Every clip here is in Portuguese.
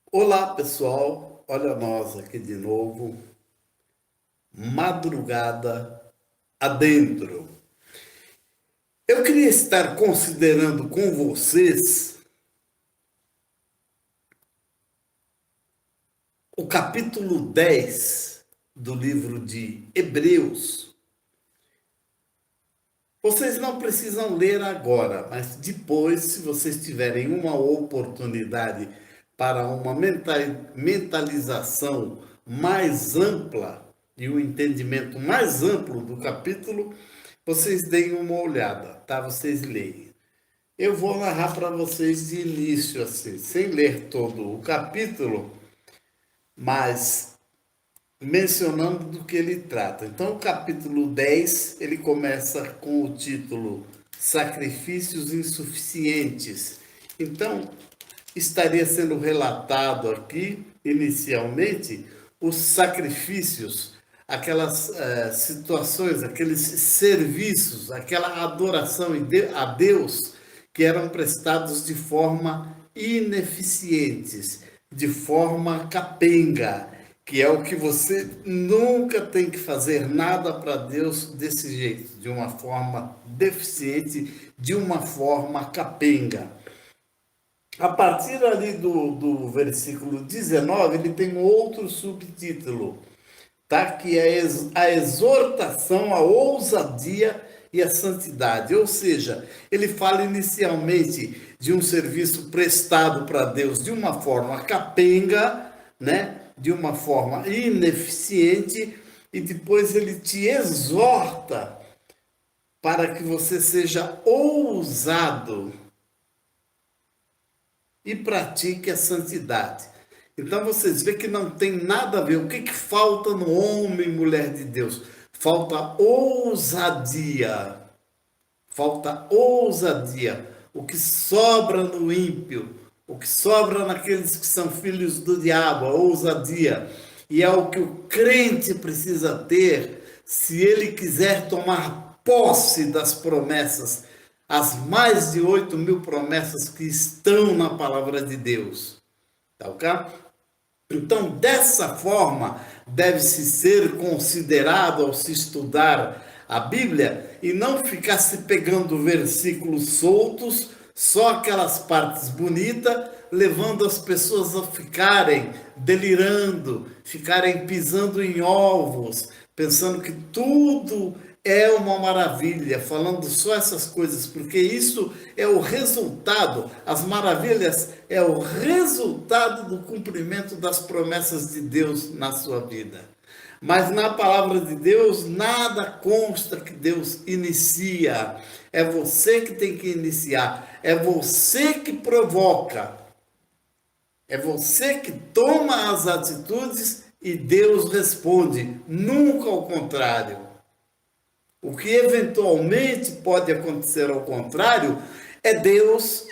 Olá, pessoal. Olha nós aqui de novo. Madrugada adentro. Eu queria estar considerando com vocês o capítulo 10 do livro de Hebreus. Vocês não precisam ler agora, mas depois, se vocês tiverem uma oportunidade para uma mentalização mais ampla e um entendimento mais amplo do capítulo, vocês deem uma olhada, tá? Vocês leem. Eu vou narrar para vocês de início, assim, sem ler todo o capítulo, mas mencionando do que ele trata. Então, o capítulo 10 ele começa com o título Sacrifícios Insuficientes. Então, estaria sendo relatado aqui, inicialmente, os sacrifícios, aquelas situações, aqueles serviços, aquela adoração a Deus que eram prestados de forma ineficientes, de forma capenga, que é o que você nunca tem que fazer nada para Deus desse jeito, de uma forma deficiente, de uma forma capenga. A partir ali do versículo 19, ele tem um outro subtítulo, tá? Que é a exortação, a ousadia e a santidade. Ou seja, ele fala inicialmente de um serviço prestado para Deus de uma forma capenga, né? De uma forma ineficiente, e depois ele te exorta para que você seja ousado e pratique a santidade. Então vocês veem que não tem nada a ver. O que falta no homem e mulher de Deus? Falta ousadia. Falta ousadia. O que sobra no ímpio, o que sobra naqueles que são filhos do diabo, a ousadia. E é o que o crente precisa ter se ele quiser tomar posse das promessas, as mais de 8.000 promessas que estão na palavra de Deus. Tá ok? Então, dessa forma, deve-se ser considerado ao se estudar a Bíblia e não ficar se pegando versículos soltos, só aquelas partes bonitas, levando as pessoas a ficarem delirando, ficarem pisando em ovos, pensando que tudo é uma maravilha, falando só essas coisas, porque isso é o resultado, as maravilhas é o resultado do cumprimento das promessas de Deus na sua vida. Mas na palavra de Deus, nada consta que Deus inicia. É você que tem que iniciar, é você que provoca, é você que toma as atitudes e Deus responde, nunca ao contrário. O que eventualmente pode acontecer ao contrário é Deus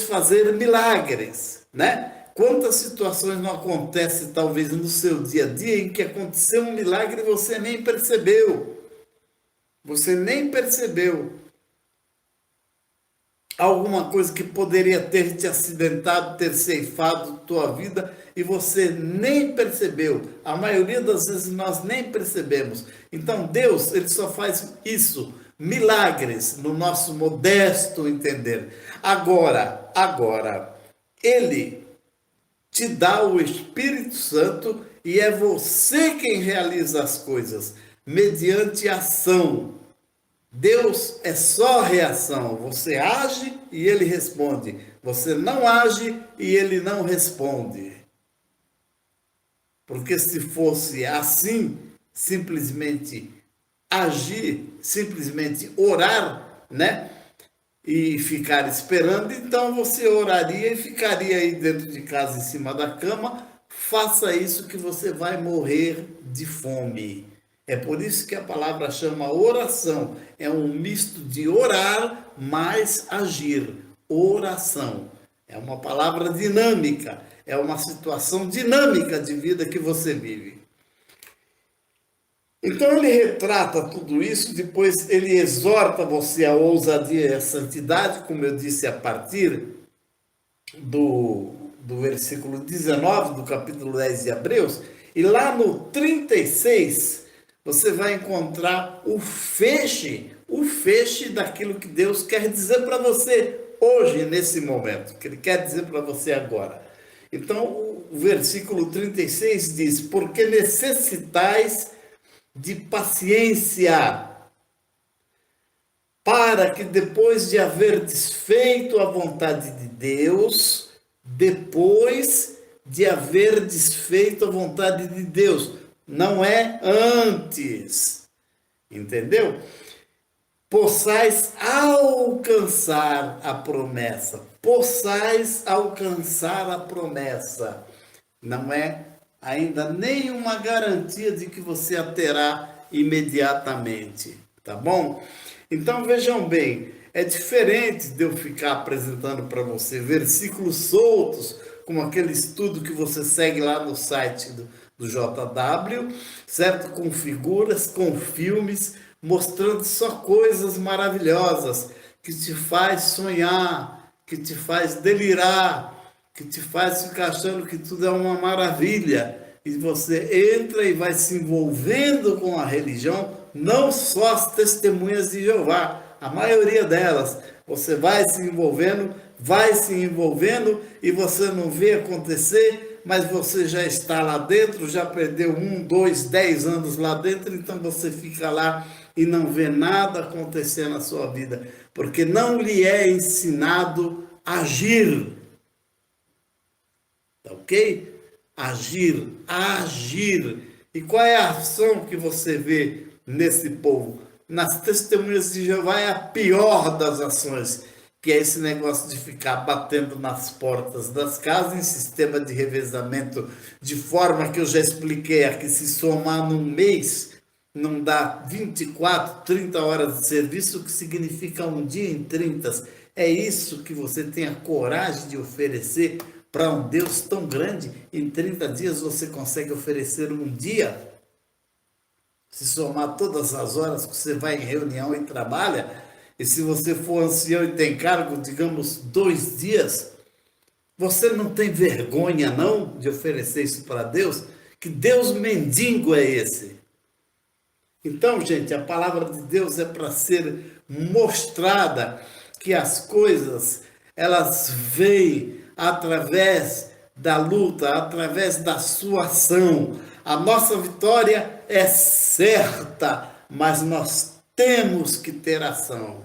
fazer milagres, né? Quantas situações não acontecem talvez no seu dia a dia em que aconteceu um milagre e você nem percebeu. Você nem percebeu alguma coisa que poderia ter te acidentado, ter ceifado tua vida e você nem percebeu. A maioria das vezes nós nem percebemos. Então Deus, ele só faz isso, milagres, no nosso modesto entender. Agora, ele te dá o Espírito Santo e é você quem realiza as coisas mediante ação. Deus é só reação. Você age e ele responde. Você não age e ele não responde. Porque se fosse assim, simplesmente agir, simplesmente orar, né? E ficar esperando, então você oraria e ficaria aí dentro de casa, em cima da cama. Faça isso que você vai morrer de fome. É por isso que a palavra chama oração. É um misto de orar mais agir. Oração. É uma palavra dinâmica. É uma situação dinâmica de vida que você vive. Então ele retrata tudo isso, depois ele exorta você à ousadia e à santidade, como eu disse, a partir do do versículo 19 do capítulo 10 de Hebreus, e lá no 36, você vai encontrar o feixe daquilo que Deus quer dizer para você hoje, nesse momento, que Ele quer dizer para você agora. Então, o versículo 36 diz: porque necessitais de paciência, para que depois de haver desfeito a vontade de Deus, não é antes, entendeu? Possais alcançar a promessa, não é ainda nenhuma garantia de que você a terá imediatamente, tá bom? Então vejam bem, é diferente de eu ficar apresentando para você versículos soltos, como aquele estudo que você segue lá no site do JW, certo? Com figuras, com filmes, mostrando só coisas maravilhosas, que te faz sonhar, que te faz delirar, que te faz ficar achando que tudo é uma maravilha. E você entra e vai se envolvendo com a religião, não só as testemunhas de Jeová, a maioria delas. Você vai se envolvendo e você não vê acontecer, mas você já está lá dentro, já perdeu 1, 2, 10 anos lá dentro, então você fica lá e não vê nada acontecer na sua vida, porque não lhe é ensinado a agir. Tá ok? Agir. E qual é a ação que você vê nesse povo? Nas testemunhas de Jeová é a pior das ações, que é esse negócio de ficar batendo nas portas das casas em sistema de revezamento, de forma que eu já expliquei aqui, se somar num mês, não dá 24, 30 horas de serviço, o que significa um dia em 30. É isso que você tem a coragem de oferecer para um Deus tão grande? Em 30 dias você consegue oferecer um dia? Se somar todas as horas que você vai em reunião e trabalha, e se você for ancião e tem cargo, digamos, 2 dias, você não tem vergonha não de oferecer isso para Deus? Que Deus mendigo é esse? Então, gente, a palavra de Deus é para ser mostrada, que as coisas, elas vêm através da luta, através da sua ação. A nossa vitória é certa, mas nós temos que ter ação.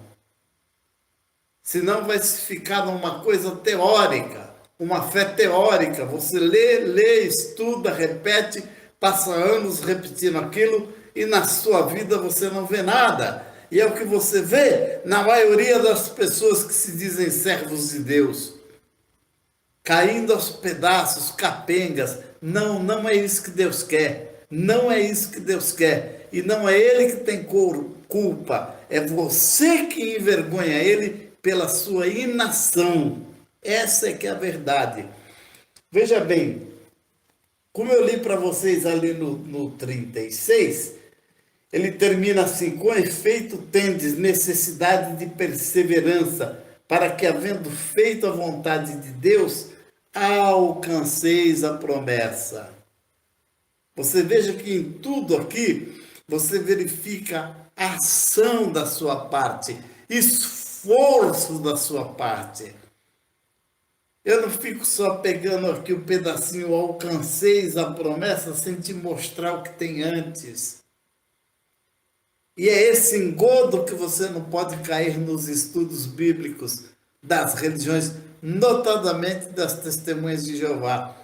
Senão vai ficar numa coisa teórica, uma fé teórica. Você lê, estuda, repete, passa anos repetindo aquilo e na sua vida você não vê nada. E é o que você vê na maioria das pessoas que se dizem servos de Deus. Caindo aos pedaços, capengas. Não é isso que Deus quer. Não é isso que Deus quer. E não é Ele que tem culpa. É você que envergonha Ele pela sua inação. Essa é que é a verdade. Veja bem, como eu li para vocês ali no 36, ele termina assim: com efeito tendes necessidade de perseverança, para que, havendo feito a vontade de Deus, alcanceis a promessa. Você veja que em tudo aqui, você verifica a ação da sua parte, esforço da sua parte. Eu não fico só pegando aqui o pedacinho, alcanceis a promessa, sem te mostrar o que tem antes. E é esse engodo que você não pode cair nos estudos bíblicos das religiões, notadamente das testemunhas de Jeová.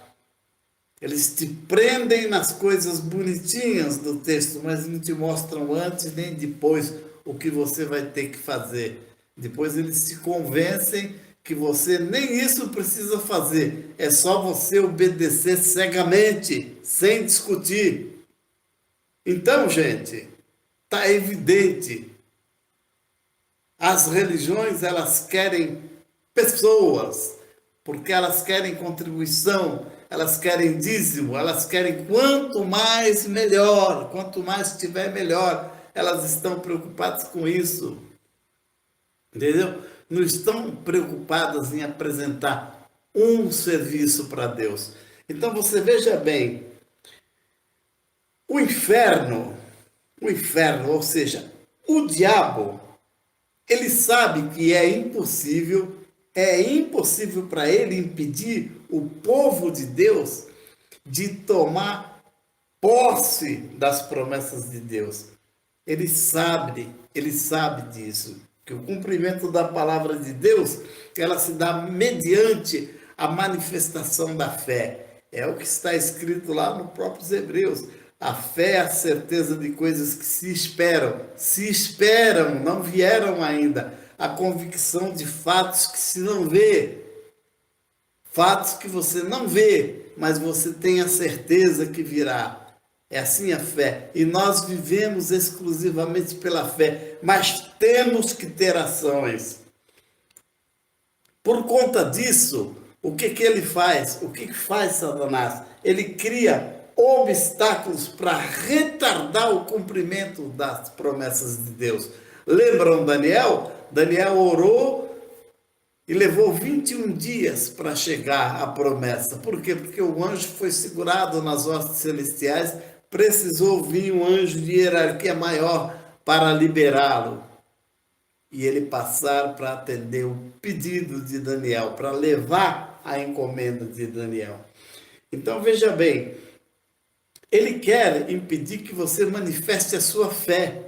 Eles te prendem nas coisas bonitinhas do texto, mas não te mostram antes nem depois o que você vai ter que fazer. Depois eles te convencem que você nem isso precisa fazer. É só você obedecer cegamente, sem discutir. Então, gente, está evidente. As religiões, elas querem pessoas, porque elas querem contribuição, elas querem dízimo, elas querem quanto mais melhor, quanto mais tiver melhor. Elas estão preocupadas com isso, entendeu? Não estão preocupadas em apresentar um serviço para Deus. Então você veja bem, o inferno, ou seja, o diabo, ele sabe que é impossível para ele impedir o povo de Deus de tomar posse das promessas de Deus. Ele sabe disso, que o cumprimento da palavra de Deus, ela se dá mediante a manifestação da fé. É o que está escrito lá no próprio Hebreus. A fé é a certeza de coisas que se esperam, não vieram ainda. A convicção de fatos que se não vê, fatos que você não vê, mas você tem a certeza que virá. É assim a fé. E nós vivemos exclusivamente pela fé, mas temos que ter ações. Por conta disso, o que ele faz? O que faz Satanás? Ele cria obstáculos para retardar o cumprimento das promessas de Deus. Lembram Daniel? Daniel orou e levou 21 dias para chegar à promessa. Por quê? Porque o anjo foi segurado nas hostes celestiais, precisou vir um anjo de hierarquia maior para liberá-lo. E ele passar para atender o pedido de Daniel, para levar a encomenda de Daniel. Então veja bem, ele quer impedir que você manifeste a sua fé.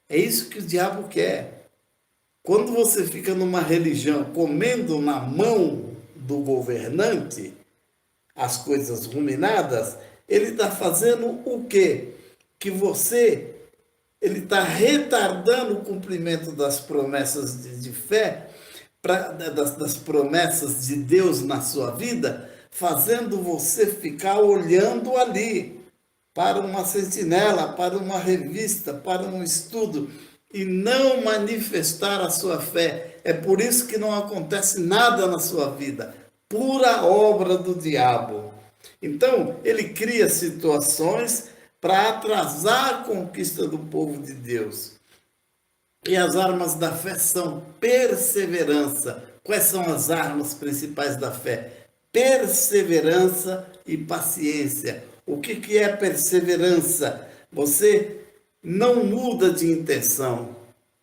É isso que o diabo quer. Quando você fica numa religião comendo na mão do governante as coisas ruminadas, ele está fazendo o quê? Que você, ele está retardando o cumprimento das promessas de fé, das promessas de Deus na sua vida, fazendo você ficar olhando ali para uma sentinela, para uma revista, para um estudo, e não manifestar a sua fé. É por isso que não acontece nada na sua vida. Pura obra do diabo. Então, ele cria situações para atrasar a conquista do povo de Deus. E as armas da fé são perseverança. Quais são as armas principais da fé? Perseverança e paciência. O que é perseverança? Você não muda de intenção.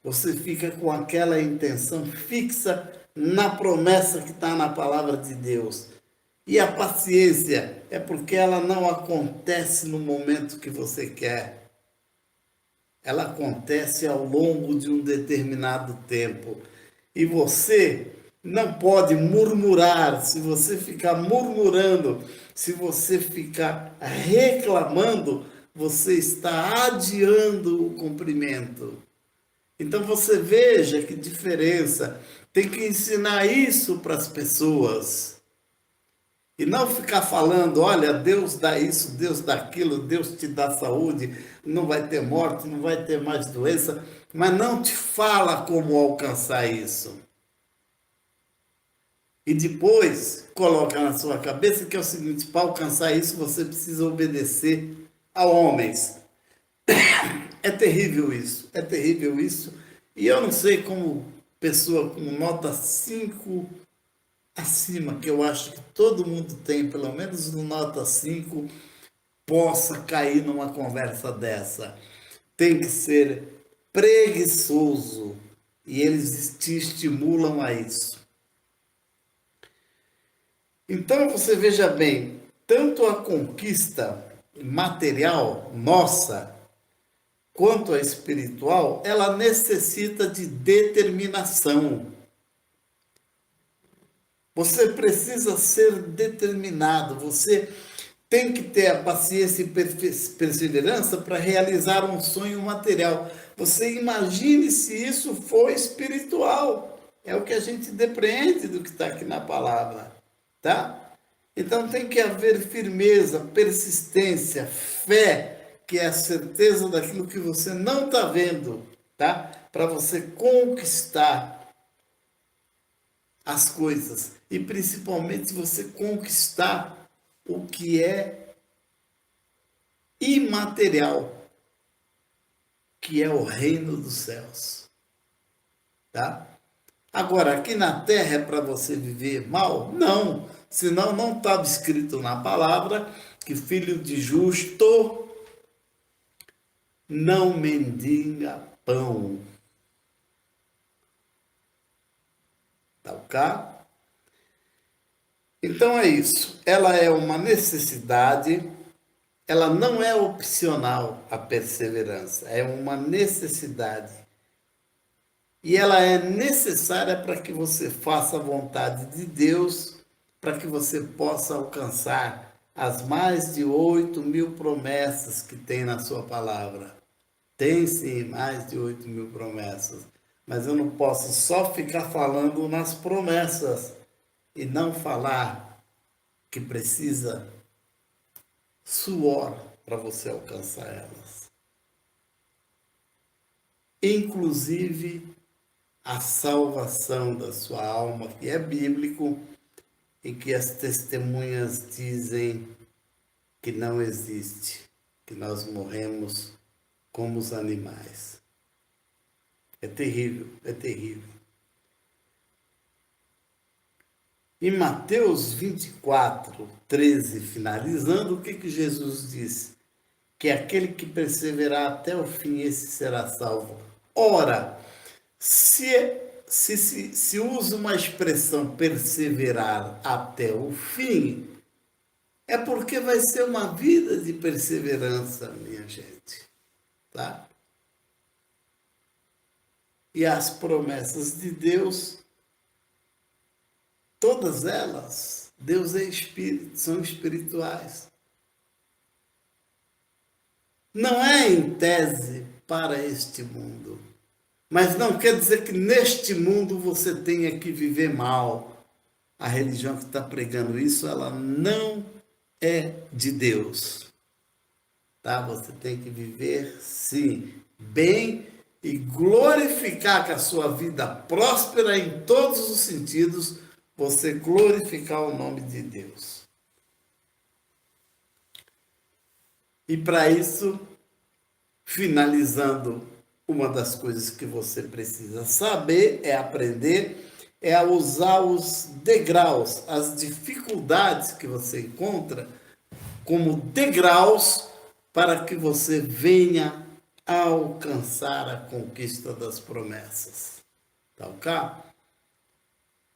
Você fica com aquela intenção fixa na promessa que está na palavra de Deus. E a paciência é porque ela não acontece no momento que você quer. Ela acontece ao longo de um determinado tempo. E você não pode murmurar. Se você ficar murmurando, se você ficar reclamando, você está adiando o cumprimento. Então você veja que diferença. Tem que ensinar isso para as pessoas. E não ficar falando, olha, Deus dá isso, Deus dá aquilo, Deus te dá saúde, não vai ter morte, não vai ter mais doença, mas não te fala como alcançar isso. E depois coloca na sua cabeça que é o seguinte, para alcançar isso você precisa obedecer a homens. É terrível isso, é terrível isso. E eu não sei como pessoa com nota 5 acima, que eu acho que todo mundo tem, pelo menos no nota 5, possa cair numa conversa dessa. Tem que ser preguiçoso e eles te estimulam a isso. Então você veja bem, tanto a conquista material nossa, quanto a espiritual, ela necessita de determinação. Você precisa ser determinado, você tem que ter a paciência e perseverança para realizar um sonho material. Você imagine se isso for espiritual. É o que a gente depreende do que está aqui na palavra, tá? Então tem que haver firmeza, persistência, fé, que é a certeza daquilo que você não está vendo, tá? Para você conquistar as coisas e principalmente você conquistar o que é imaterial, que é o reino dos céus, tá? Agora, aqui na terra é para você viver mal? Não. Senão não estava escrito na palavra que filho de justo não mendiga pão. Tá ok? Então é isso. Ela é uma necessidade, ela não é opcional, a perseverança, é uma necessidade. E ela é necessária para que você faça a vontade de Deus, para que você possa alcançar as mais de 8.000 promessas que tem na sua palavra. Tem sim mais de 8.000 promessas, mas eu não posso só ficar falando nas promessas e não falar que precisa suor para você alcançar elas. Inclusive a salvação da sua alma, que é bíblico e que as testemunhas dizem que não existe, que nós morremos como os animais. É terrível, é terrível. Em Mateus 24, 13, finalizando, o que Jesus disse? Que aquele que perseverar até o fim, esse será salvo. Ora, se usa uma expressão perseverar até o fim, é porque vai ser uma vida de perseverança, minha gente. Tá? E as promessas de Deus, todas elas, Deus é espírito, são espirituais. Não é em tese para este mundo. Mas não quer dizer que neste mundo você tenha que viver mal. A religião que está pregando isso, ela não é de Deus. Tá? Você tem que viver, sim, bem e glorificar que a sua vida próspera em todos os sentidos, você glorificar o nome de Deus. E para isso, finalizando, uma das coisas que você precisa saber é aprender, é a usar os degraus, as dificuldades que você encontra como degraus para que você venha a alcançar a conquista das promessas. Tá ok?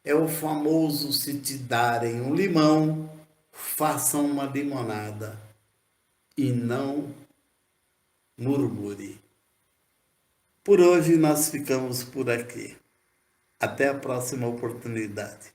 É o famoso: se te darem um limão, façam uma limonada e não murmure. Por hoje nós ficamos por aqui. Até a próxima oportunidade.